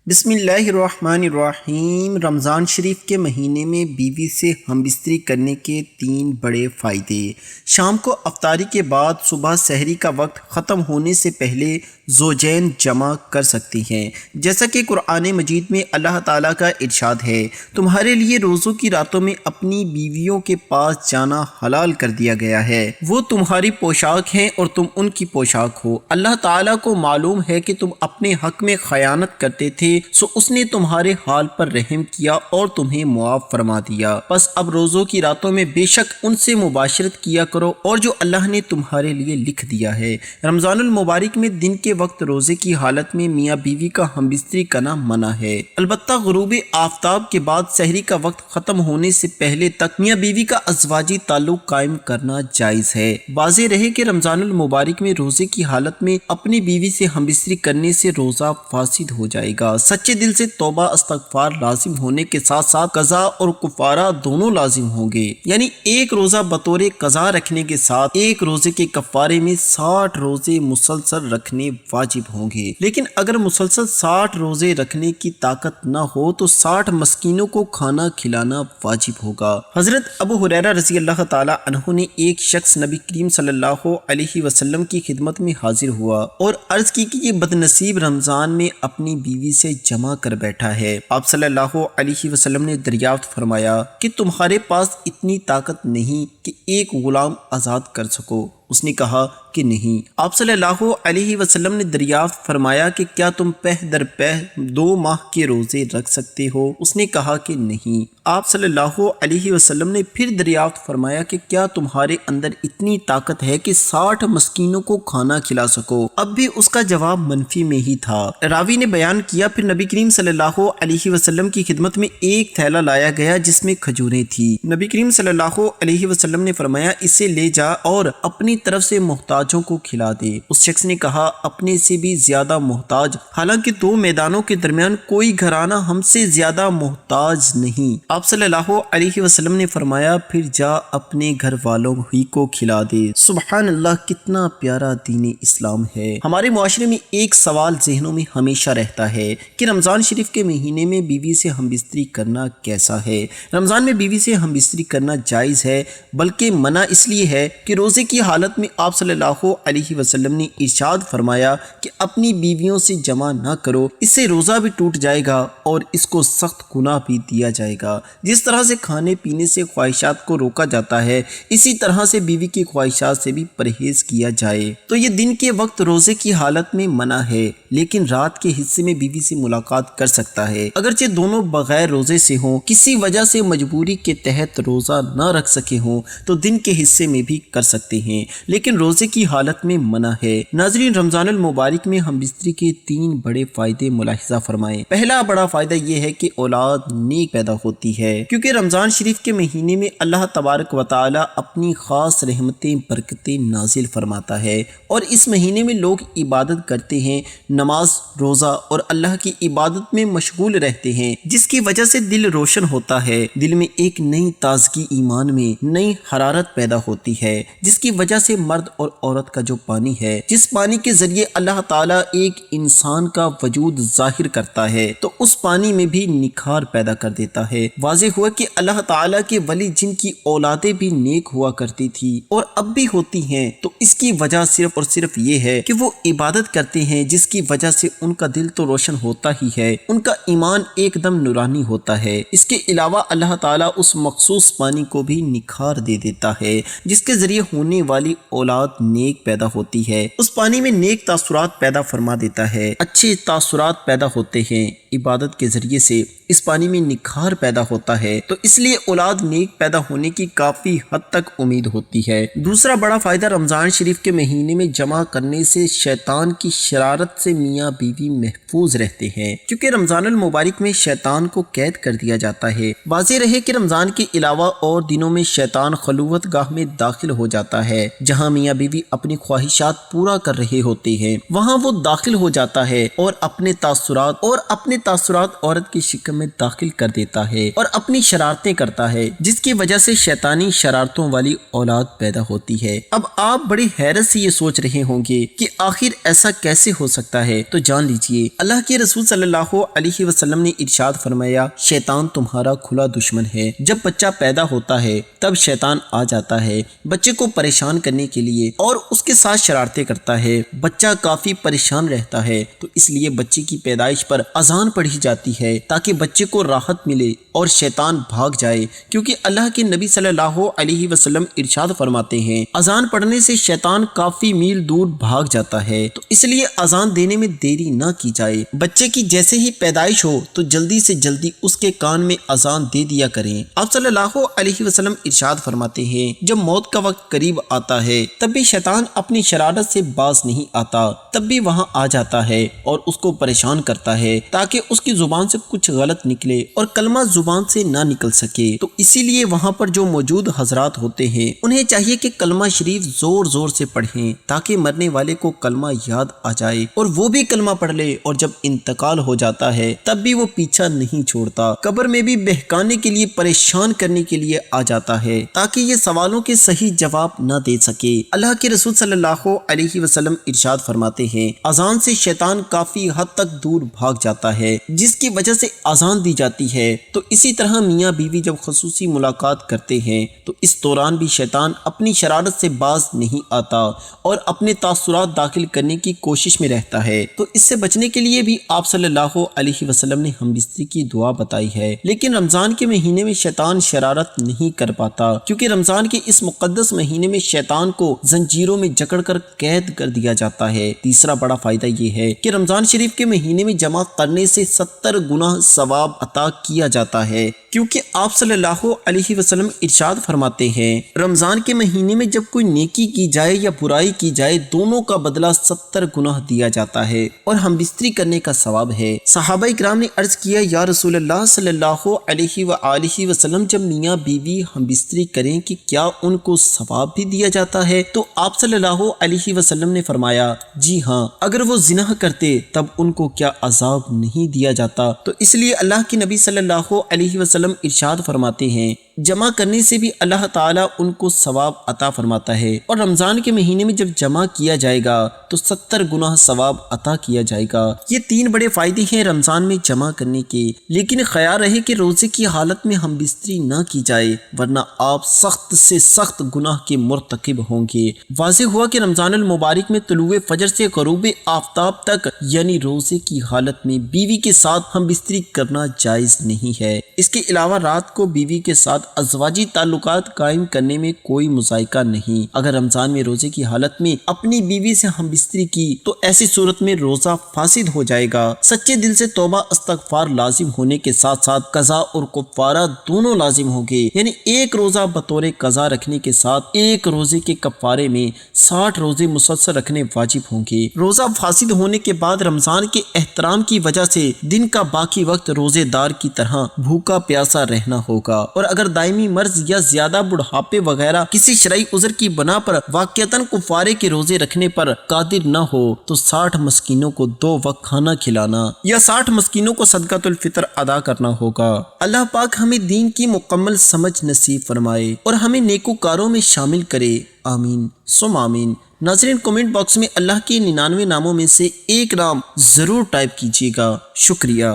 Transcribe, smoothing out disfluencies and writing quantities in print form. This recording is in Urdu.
بسم اللہ الرحمن الرحیم۔ رمضان شریف کے مہینے میں بیوی سے ہم بستری کرنے کے 3 بڑے فائدے۔ شام کو افطاری کے بعد صبح سحری کا وقت ختم ہونے سے پہلے زوجین جمع کر سکتی ہیں، جیسا کہ قرآن مجید میں اللہ تعالیٰ کا ارشاد ہے، تمہارے لیے روزوں کی راتوں میں اپنی بیویوں کے پاس جانا حلال کر دیا گیا ہے، وہ تمہاری پوشاک ہیں اور تم ان کی پوشاک ہو۔ اللہ تعالیٰ کو معلوم ہے کہ تم اپنے حق میں خیانت کرتے تھے، سو اس نے تمہارے حال پر رحم کیا اور تمہیں معاف فرما دیا۔ پس اب روزوں کی راتوں میں بے شک ان سے مباشرت کیا کرو اور جو اللہ نے تمہارے لیے لکھ دیا ہے۔ رمضان المبارک میں دن کے وقت روزے کی حالت میں میاں بیوی کا ہم بستری کرنا منع ہے، البتہ غروب آفتاب کے بعد سحری کا وقت ختم ہونے سے پہلے تک میاں بیوی کا ازواجی تعلق قائم کرنا جائز ہے۔ واضح رہے کہ رمضان المبارک میں روزے کی حالت میں اپنی بیوی سے ہم بستری کرنے سے روزہ فاسد ہو جائے گا۔ سچے دل سے توبہ استغفار لازم ہونے کے ساتھ ساتھ قضا اور کفارہ دونوں لازم ہوں گے، یعنی ایک روزہ بطور قضا رکھنے کے ساتھ ایک روزے کے کفارے میں 60 روزے مسلسل رکھنے واجب ہوں گے۔ لیکن اگر مسلسل 60 روزے رکھنے کی طاقت نہ ہو تو 60 مسکینوں کو کھانا کھلانا واجب ہوگا۔ حضرت ابو ہریرہ رضی اللہ تعالی عنہ نے ایک شخص نبی کریم صلی اللہ علیہ وسلم کی خدمت میں حاضر ہوا اور عرض کی کہ یہ بدنصیب رمضان میں اپنی بیوی سے جمع کر بیٹھا ہے۔ آپ صلی اللہ علیہ وسلم نے دریافت فرمایا کہ تمہارے پاس اتنی طاقت نہیں کہ ایک غلام آزاد کر سکو؟ اس نے کہا کہ نہیں۔ آپ صلی اللہ علیہ وسلم نے دریافت فرمایا کہ کیا تم پہ در پہ 2 ماہ کے روزے رکھ سکتے ہو؟ اس نے کہا کہ نہیں۔ آپ صلی اللہ علیہ وسلم نے پھر دریافت فرمایا کہ کیا تمہارے اندر اتنی طاقت ہے کہ 60 مسکینوں کو کھانا کھلا سکو؟ اب بھی اس کا جواب منفی میں ہی تھا۔ راوی نے بیان کیا پھر نبی کریم صلی اللہ علیہ وسلم کی خدمت میں ایک تھیلا لایا گیا جس میں کھجوریں تھی۔ نبی کریم صلی اللہ علیہ وسلم نے فرمایا اسے لے جا اور اپنی طرف سے محتاجوں کو کھلا دے۔ اس شخص نے کہا اپنے سے بھی زیادہ محتاج، حالانکہ 2 میدانوں کے درمیان کوئی گھرانہ ہم سے زیادہ محتاج نہیں۔ آپ صلی اللہ علیہ وسلم نے فرمایا پھر جا اپنے گھر والوں ہی کو کھلا دے۔ سبحان اللہ، کتنا پیارا دین اسلام ہے۔ ہمارے معاشرے میں ایک سوال ذہنوں میں ہمیشہ رہتا ہے کہ رمضان شریف کے مہینے میں بیوی سے ہم بستری کرنا کیسا ہے؟ رمضان میں بیوی سے ہم بستری کرنا جائز ہے، بلکہ منع اس لیے ہے کہ روزے کی حالت میں آپ صلی اللہ علیہ وسلم نے ارشاد فرمایا کہ اپنی بیویوں سے جمع نہ کرو، اس سے روزہ بھی ٹوٹ جائے گا اور اس کو سخت گناہ بھی دیا جائے گا۔ جس طرح سے کھانے پینے سے خواہشات کو روکا جاتا ہے، اسی طرح سے بیوی کی خواہشات سے بھی پرہیز کیا جائے۔ تو یہ دن کے وقت روزے کی حالت میں منع ہے، لیکن رات کے حصے میں بیوی سے ملاقات کر سکتا ہے۔ اگرچہ دونوں بغیر روزے سے ہوں، کسی وجہ سے مجبوری کے تحت روزہ نہ رکھ سکے ہوں تو دن کے حصے میں بھی کر سکتے ہیں، لیکن روزے کی حالت میں منع ہے۔ ناظرین، رمضان المبارک میں ہم بستری کے 3 بڑے فائدے ملاحظہ فرمائیں۔ پہلا بڑا فائدہ یہ ہے کہ اولاد نیک پیدا ہوتی ہے، کیونکہ رمضان شریف کے مہینے میں اللہ تبارک و تعالی اپنی خاص رحمتیں برکتیں نازل فرماتا ہے، اور اس مہینے میں لوگ عبادت کرتے ہیں، نماز روزہ اور اللہ کی عبادت میں مشغول رہتے ہیں، جس کی وجہ سے دل روشن ہوتا ہے، دل میں ایک نئی تازگی، ایمان میں نئی حرارت پیدا ہوتی ہے، جس کی وجہ سے مرد اور عورت کا جو پانی ہے، جس پانی کے ذریعے اللہ تعالیٰ ایک انسان کا وجود ظاہر کرتا ہے، تو اس پانی میں بھی نکھار پیدا کر دیتا ہے۔ واضح ہوا کہ اللہ تعالیٰ کے ولی جن کی اولادیں بھی نیک ہوا کرتی تھی اور اب بھی ہوتی ہیں، تو اس کی وجہ صرف اور صرف یہ ہے کہ وہ عبادت کرتے ہیں، جس کی وجہ سے ان کا دل تو روشن ہوتا ہی ہے، ان کا ایمان ایک دم نورانی ہوتا ہے۔ اس کے علاوہ اللہ تعالیٰ اس مخصوص پانی کو بھی نکھار دے دیتا ہے، جس کے ذریعے ہونے والی اولاد نیک پیدا ہوتی ہے۔ اس پانی میں نیک تاثرات پیدا فرما دیتا ہے، اچھے تاثرات پیدا ہوتے ہیں، عبادت کے ذریعے سے اس پانی میں نکھار پیدا ہوتا ہے، تو اس لیے اولاد نیک پیدا ہونے کی کافی حد تک امید ہوتی ہے۔ دوسرا بڑا فائدہ رمضان شریف کے مہینے میں جمع کرنے سے شیطان کی شرارت سے میاں بیوی محفوظ رہتے ہیں، کیونکہ رمضان المبارک میں شیطان کو قید کر دیا جاتا ہے۔ واضح رہے کہ رمضان کے علاوہ اور دنوں میں شیطان خلوت گاہ میں داخل ہو جاتا ہے، جہاں میاں بیوی اپنی خواہشات پورا کر رہے ہوتے ہیں، وہاں وہ داخل ہو جاتا ہے اور اپنے تاثرات عورت کی شکم میں داخل کر دیتا ہے اور اپنی شرارتیں کرتا ہے، جس کی وجہ سے شیطانی شرارتوں والی اولاد پیدا ہوتی ہے۔ اب آپ بڑی حیرت سے یہ سوچ رہے ہوں گے کہ آخر ایسا کیسے ہو سکتا ہے، تو جان لیجئے اللہ کے رسول صلی اللہ علیہ وسلم نے ارشاد فرمایا، شیطان تمہارا کھلا دشمن ہے۔ جب بچہ پیدا ہوتا ہے تب شیطان آ جاتا ہے بچے کو پریشان کرنے کے لیے اور اس کے ساتھ شرارتیں کرتا ہے۔ بچہ کافی پریشان رہتا ہے، تو اس لیے بچے کی پیدائش پر اذان پڑھی جاتی ہے تاکہ بچے کو راحت ملے اور شیطان بھاگ جائے، کیونکہ اللہ کے نبی صلی اللہ علیہ وسلم ارشاد فرماتے ہیں اذان پڑھنے سے شیطان کافی میل دور بھاگ جاتا ہے، تو اس لیے اذان دینے میں دیری نہ کی جائے۔ بچے کی جیسے ہی پیدائش ہو تو جلدی سے جلدی اس کے کان میں اذان دے دیا کریں۔ آپ صلی اللہ علیہ وسلم ارشاد فرماتے ہیں جب موت کا وقت قریب آتا ہے تب بھی شیطان اپنی شرارت سے باز نہیں آتا، تب بھی وہاں آ جاتا ہے اور اس کو پریشان کرتا ہے تاکہ اس کی زبان سے کچھ غلط نکلے اور کلمہ زبان سے نہ نکل سکے۔ تو اسی لیے وہاں پر جو موجود حضرات ہوتے ہیں انہیں چاہیے کہ کلمہ شریف زور زور سے پڑھیں تاکہ مرنے والے کو کلمہ یاد آ جائے اور وہ بھی کلمہ پڑھ لے، اور جب انتقال ہو جاتا ہے تب بھی وہ پیچھا نہیں چھوڑتا، قبر میں بھی بہکانے کے لیے پریشان کرنے کے لیے آ جاتا ہے تاکہ یہ سوالوں کے صحیح جواب نہ دے سکے۔ اللہ کے رسول صلی اللہ علیہ وسلم ارشاد فرماتے ہیں اذان سے شیطان کافی حد تک دور بھاگ جاتا ہے، جس کی وجہ سے اذان دی جاتی ہے۔ تو اسی طرح میاں بیوی جب خصوصی ملاقات کرتے ہیں تو اس دوران بھی شیطان اپنی شرارت سے باز نہیں آتا اور اپنے تاثرات داخل کرنے کی کوشش میں رہتا ہے۔ تو اس سے بچنے کے لیے بھی آپ صلی اللہ علیہ وسلم نے ہم بستری کی دعا بتائی ہے، لیکن رمضان کے مہینے میں شیطان شرارت نہیں کر پاتا، کیونکہ رمضان کے اس مقدس مہینے میں شیطان کو زنجیروں میں جکڑ کر قید کر دیا جاتا ہے۔ تیسرا بڑا فائدہ یہ ہے کہ رمضان شریف کے مہینے میں جمع کرنے سے 70 گنا ثواب عطا کیا جاتا ہے، کیونکہ آپ صلی اللہ علیہ وسلم ارشاد فرماتے ہیں رمضان کے مہینے میں جب کوئی نیکی کی جائے یا برائی کی جائے دونوں کا بدلہ 70 گنا دیا جاتا ہے اور ہم بستری کرنے کا ثواب ہے۔ صحابہ کرام نے عرض کیا یا رسول اللہ صلی اللہ علیہ وآلہ وسلم جب میاں بیوی ہم بستری کریں کہ کیا ان کو ثواب بھی دیا جاتا ہے؟ تو آپ صلی اللہ علیہ وسلم نے فرمایا جی ہاں، اگر وہ زنا کرتے تب ان کو کیا عذاب نہیں دیا جاتا؟ تو اس لیے اللہ کے نبی صلی اللہ علیہ وسلم ارشاد فرماتے ہیں جمع کرنے سے بھی اللہ تعالیٰ ان کو ثواب عطا فرماتا ہے، اور رمضان کے مہینے میں جب جمع کیا جائے گا تو 70 گنا ثواب عطا کیا جائے گا۔ یہ 3 بڑے فائدے ہیں رمضان میں جمع کرنے کے، لیکن خیال رہے کہ روزے کی حالت میں ہم بستری نہ کی جائے ورنہ آپ سخت سے سخت گناہ کے مرتکب ہوں گے۔ واضح ہوا کہ رمضان المبارک میں طلوع فجر سے غروب آفتاب تک یعنی روزے کی حالت میں بیوی کے ساتھ ہم بستری کرنا جائز نہیں ہے۔ اس کے علاوہ رات کو بیوی کے ساتھ ازواجی تعلقات قائم کرنے میں کوئی مذائقہ نہیں۔ اگر رمضان میں روزے کی حالت میں اپنی بیوی سے ہم بستری کی تو ایسی صورت میں روزہ فاسد ہو جائے گا۔ سچے دل سے توبہ استغفار لازم ہونے کے ساتھ ساتھ قضا اور کفارہ دونوں لازم ہوں گے، یعنی ایک روزہ بطور قضا رکھنے کے ساتھ ایک روزے کے کفارے میں 60 روزے مسلسل رکھنے واجب ہوں گے۔ روزہ فاسد ہونے کے بعد رمضان کے احترام کی وجہ سے دن کا باقی وقت روزے دار کی طرح بھوکا پیاسا رہنا ہوگا، اور اگر دائمی مرض یا زیادہ بڑھاپے وغیرہ کسی شرعی عذر کی بنا پر واقعتاً کفارے کے روزے رکھنے پر قادر نہ ہو تو 60 مسکینوں کو 2 وقت کھانا کھلانا یا 60 مسکینوں کو صدقۃ الفطر ادا کرنا ہوگا۔ اللہ پاک ہمیں دین کی مکمل سمجھ نصیب فرمائے اور ہمیں نیکوکاروں میں شامل کرے، آمین ثم آمین۔ ناظرین کمنٹ باکس میں اللہ کے 99 ناموں میں سے ایک نام ضرور ٹائپ کیجیے گا۔ شکریہ۔